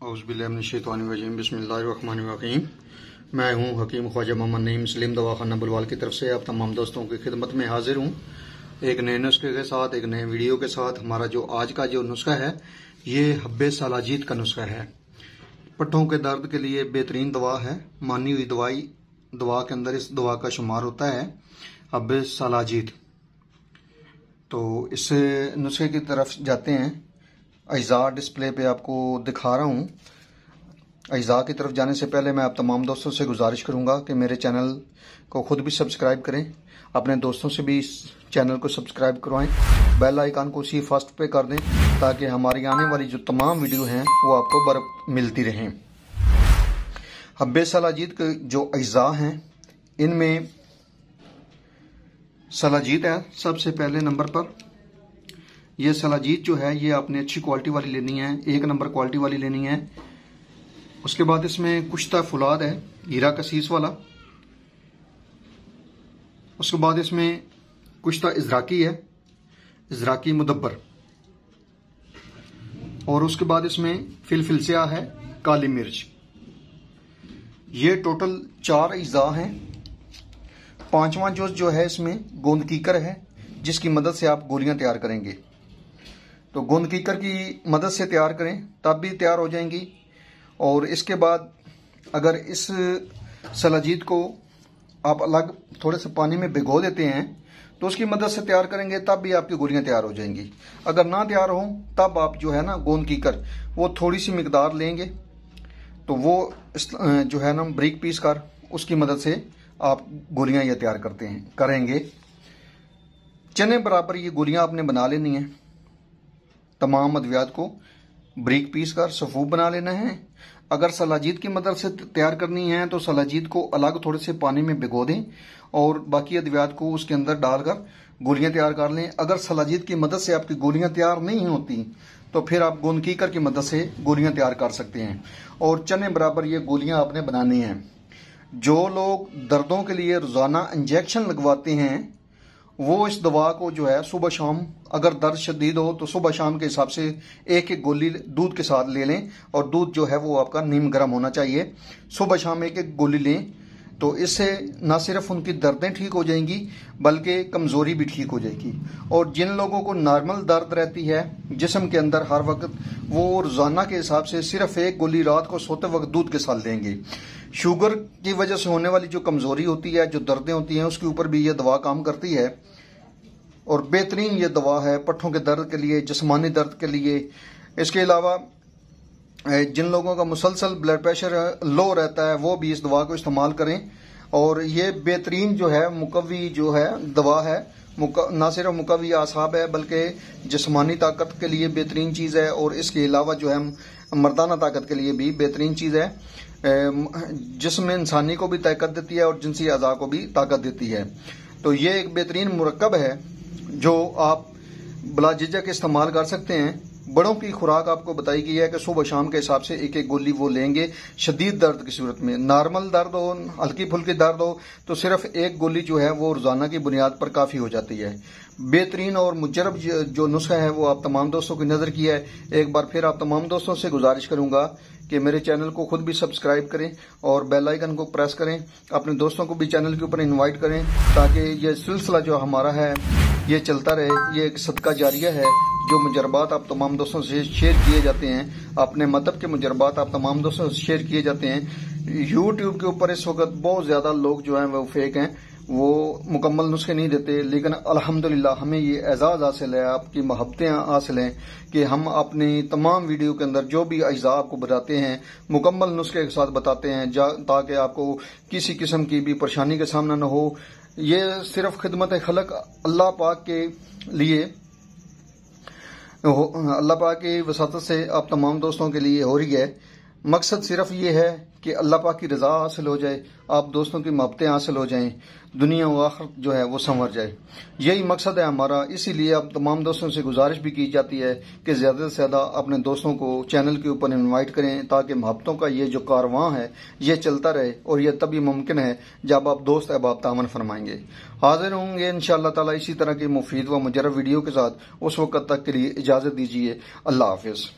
औज़ुबिल्लाहिमिनश्शैतानिर्रजीम बिस्मिल्लाहिर्रहमानिर्रहीम। मैं हूं हकीम ख्वाजा मोहम्मद नईम सलीम दवाखाना बुलवाल की तरफ से आप तमाम दोस्तों की खिदमत में हाजिर हूं एक नए नुस्खे के साथ, एक नए वीडियो के साथ। हमारा जो आज का जो नुस्खा है ये हब्बे सालाजीत का नुस्खा है। पट्ठों के दर्द के लिए बेहतरीन दवा है, मानी हुई दवा के अंदर इस दवा का शुमार होता है हब्बे सालाजीत। तो इस नुस्खे की तरफ जाते हैं। अज्जा डिस्प्ले पे आपको दिखा रहा हूँ। अज्जा की तरफ जाने से पहले मैं आप तमाम दोस्तों से गुजारिश करूँगा कि मेरे चैनल को खुद भी सब्सक्राइब करें, अपने दोस्तों से भी इस चैनल को सब्सक्राइब करवाएं, बेल आइकन को उसी फर्स्ट पे कर दें ताकि हमारी आने वाली जो तमाम वीडियो हैं वो आपको मिलती रहें। हब्बे सालाजीत के जो अज्जा हैं इनमें सालाजीत है सबसे पहले नंबर पर। ये सालाजीत जो है ये आपने अच्छी क्वालिटी वाली लेनी है, 1 नंबर क्वालिटी वाली लेनी है। उसके बाद इसमें कुश्ता फुलाद है, हीरा कसीस वाला। उसके बाद इसमें कुश्ता इजराकी है, इजराकी मुदब्बर। और उसके बाद इसमें फिलफिलसिया है, काली मिर्च। ये टोटल 4 अज्जा हैं। 5वां जुज़ जो है इसमें गोंद कीकर है, जिसकी मदद से आप गोलियां तैयार करेंगे। तो गोंद कीकर की मदद से तैयार करें तब भी तैयार हो जाएंगी। और इसके बाद अगर इस सालाजीत को आप अलग थोड़े से पानी में भिगो देते हैं तो उसकी मदद से तैयार करेंगे तब भी आपकी गोलियां तैयार हो जाएंगी। अगर ना तैयार हो तब आप जो है ना गोंद कीकर वो थोड़ी सी मिकदार लेंगे तो वो जो है ना बारीक पीस कर उसकी मदद से आप गोलियां ये तैयार करेंगे। चने बराबर ये गोलियां आपने बना लेनी है। तमाम अद्वियात को बारीक पीस कर सफूफ बना लेना है। अगर सालाजीत की मदद से तैयार करनी है तो सालाजीत को अलग थोड़े से पानी में भिगो दें और बाकी अद्वियात को उसके अंदर डालकर गोलियां तैयार कर लें। अगर सालाजीत की मदद से आपकी गोलियां तैयार नहीं होती तो फिर आप गोंद कीकर की मदद से गोलियां तैयार कर सकते हैं। और चने बराबर ये गोलियां आपने बनानी है। जो लोग दर्दों के लिए रोजाना इंजेक्शन लगवाते हैं वो इस दवा को जो है सुबह शाम, अगर दर्द शदीद हो तो सुबह शाम के हिसाब से 1-1 गोली दूध के साथ ले लें। और दूध जो है वो आपका नीम गर्म होना चाहिए। सुबह शाम 1-1 गोली लें तो इससे न सिर्फ उनकी दर्दें ठीक हो जाएंगी बल्कि कमज़ोरी भी ठीक हो जाएगी। और जिन लोगों को नॉर्मल दर्द रहती है जिस्म के अंदर हर वक्त, वो रोज़ाना के हिसाब से सिर्फ 1 गोली रात को सोते वक्त दूध के साथ लेंगे। शुगर की वजह से होने वाली जो कमज़ोरी होती है, जो दर्दें होती हैं, उसके ऊपर भी ये दवा काम करती है। और बेहतरीन ये दवा है पट्ठों के दर्द के लिए, जिस्मानी दर्द के लिए। इसके अलावा जिन लोगों का मुसलसल ब्लड प्रेशर लो रहता है वो भी इस दवा को इस्तेमाल करें। और ये बेहतरीन जो है मुकव्वी जो है दवा है, ना सिर्फ मुकव्वी आसाब है बल्कि जिस्मानी ताकत के लिए बेहतरीन चीज़ है। और इसके अलावा जो है मर्दाना ताकत के लिए भी बेहतरीन चीज़ है। जिसमें इंसानी को भी ताकत देती है और जिनसी अज़ा को भी ताकत देती है। तो ये एक बेहतरीन मुरक्कब है जो आप बला झिझक इस्तेमाल कर सकते हैं। बड़ों की खुराक आपको बताई गई है कि सुबह शाम के हिसाब से 1-1 गोली वो लेंगे। शदीद दर्द की सूरत में, नॉर्मल दर्द हो, हल्की फुल्की दर्द हो तो सिर्फ 1 गोली जो है वो रोजाना की बुनियाद पर काफ़ी हो जाती है। बेहतरीन और मुजरब जो नुस्खा है वो आप तमाम दोस्तों की नज़र की है। एक बार फिर आप तमाम दोस्तों से गुजारिश करूंगा कि मेरे चैनल को खुद भी सब्सक्राइब करें और बेल आइकन को प्रेस करें। अपने दोस्तों को भी चैनल के ऊपर इनवाइट करें ताकि ये सिलसिला जो हमारा है ये चलता रहे। ये एक सदका जारिया है। जो मुजरबात आप तमाम दोस्तों से शेयर किए जाते हैं, अपने मतलब के मुजरबात आप तमाम दोस्तों से शेयर किए जाते हैं। यूट्यूब के ऊपर इस वक्त बहुत ज़्यादा लोग जो हैं वो फेक हैं, वो मुकम्मल नुस्खे नहीं देते। लेकिन अल्हम्दुलिल्लाह हमें ये एजाज़ हासिल है, आपकी मोहब्बतें हासिल हैं कि हम अपनी तमाम वीडियो के अंदर जो भी अज्जा आपको बताते हैं मुकम्मल नुस्खे के साथ बताते हैं ताकि आपको किसी किस्म की भी परेशानी का सामना न हो। ये सिर्फ खिदमत खलक अल्लाह पाक के लिए, अल्लाह पाक की वसातत से आप तमाम दोस्तों के लिए हो रही है। मकसद सिर्फ ये है कि अल्लाह पाक की रज़ा हासिल हो जाए, आप दोस्तों की मोहब्बतें हासिल हो जाएं, दुनिया व आखिरत जो है वो संवर जाए। यही मकसद है हमारा। इसीलिए अब तमाम दोस्तों से गुजारिश भी की जाती है कि ज़्यादा से ज़्यादा अपने दोस्तों को चैनल के ऊपर इनवाइट करें ताकि मोहब्बतों का ये जो कारवां है ये चलता रहे। और यह तभी मुमकिन है जब आप दोस्त अहबाब तामन फरमाएंगे। हाजिर होंगे इंशाअल्लाह ताला इसी तरह की मुफीद व मुजरब वीडियो के साथ। उस वक्त तक के लिए इजाज़त दीजिए। अल्लाह हाफिज़।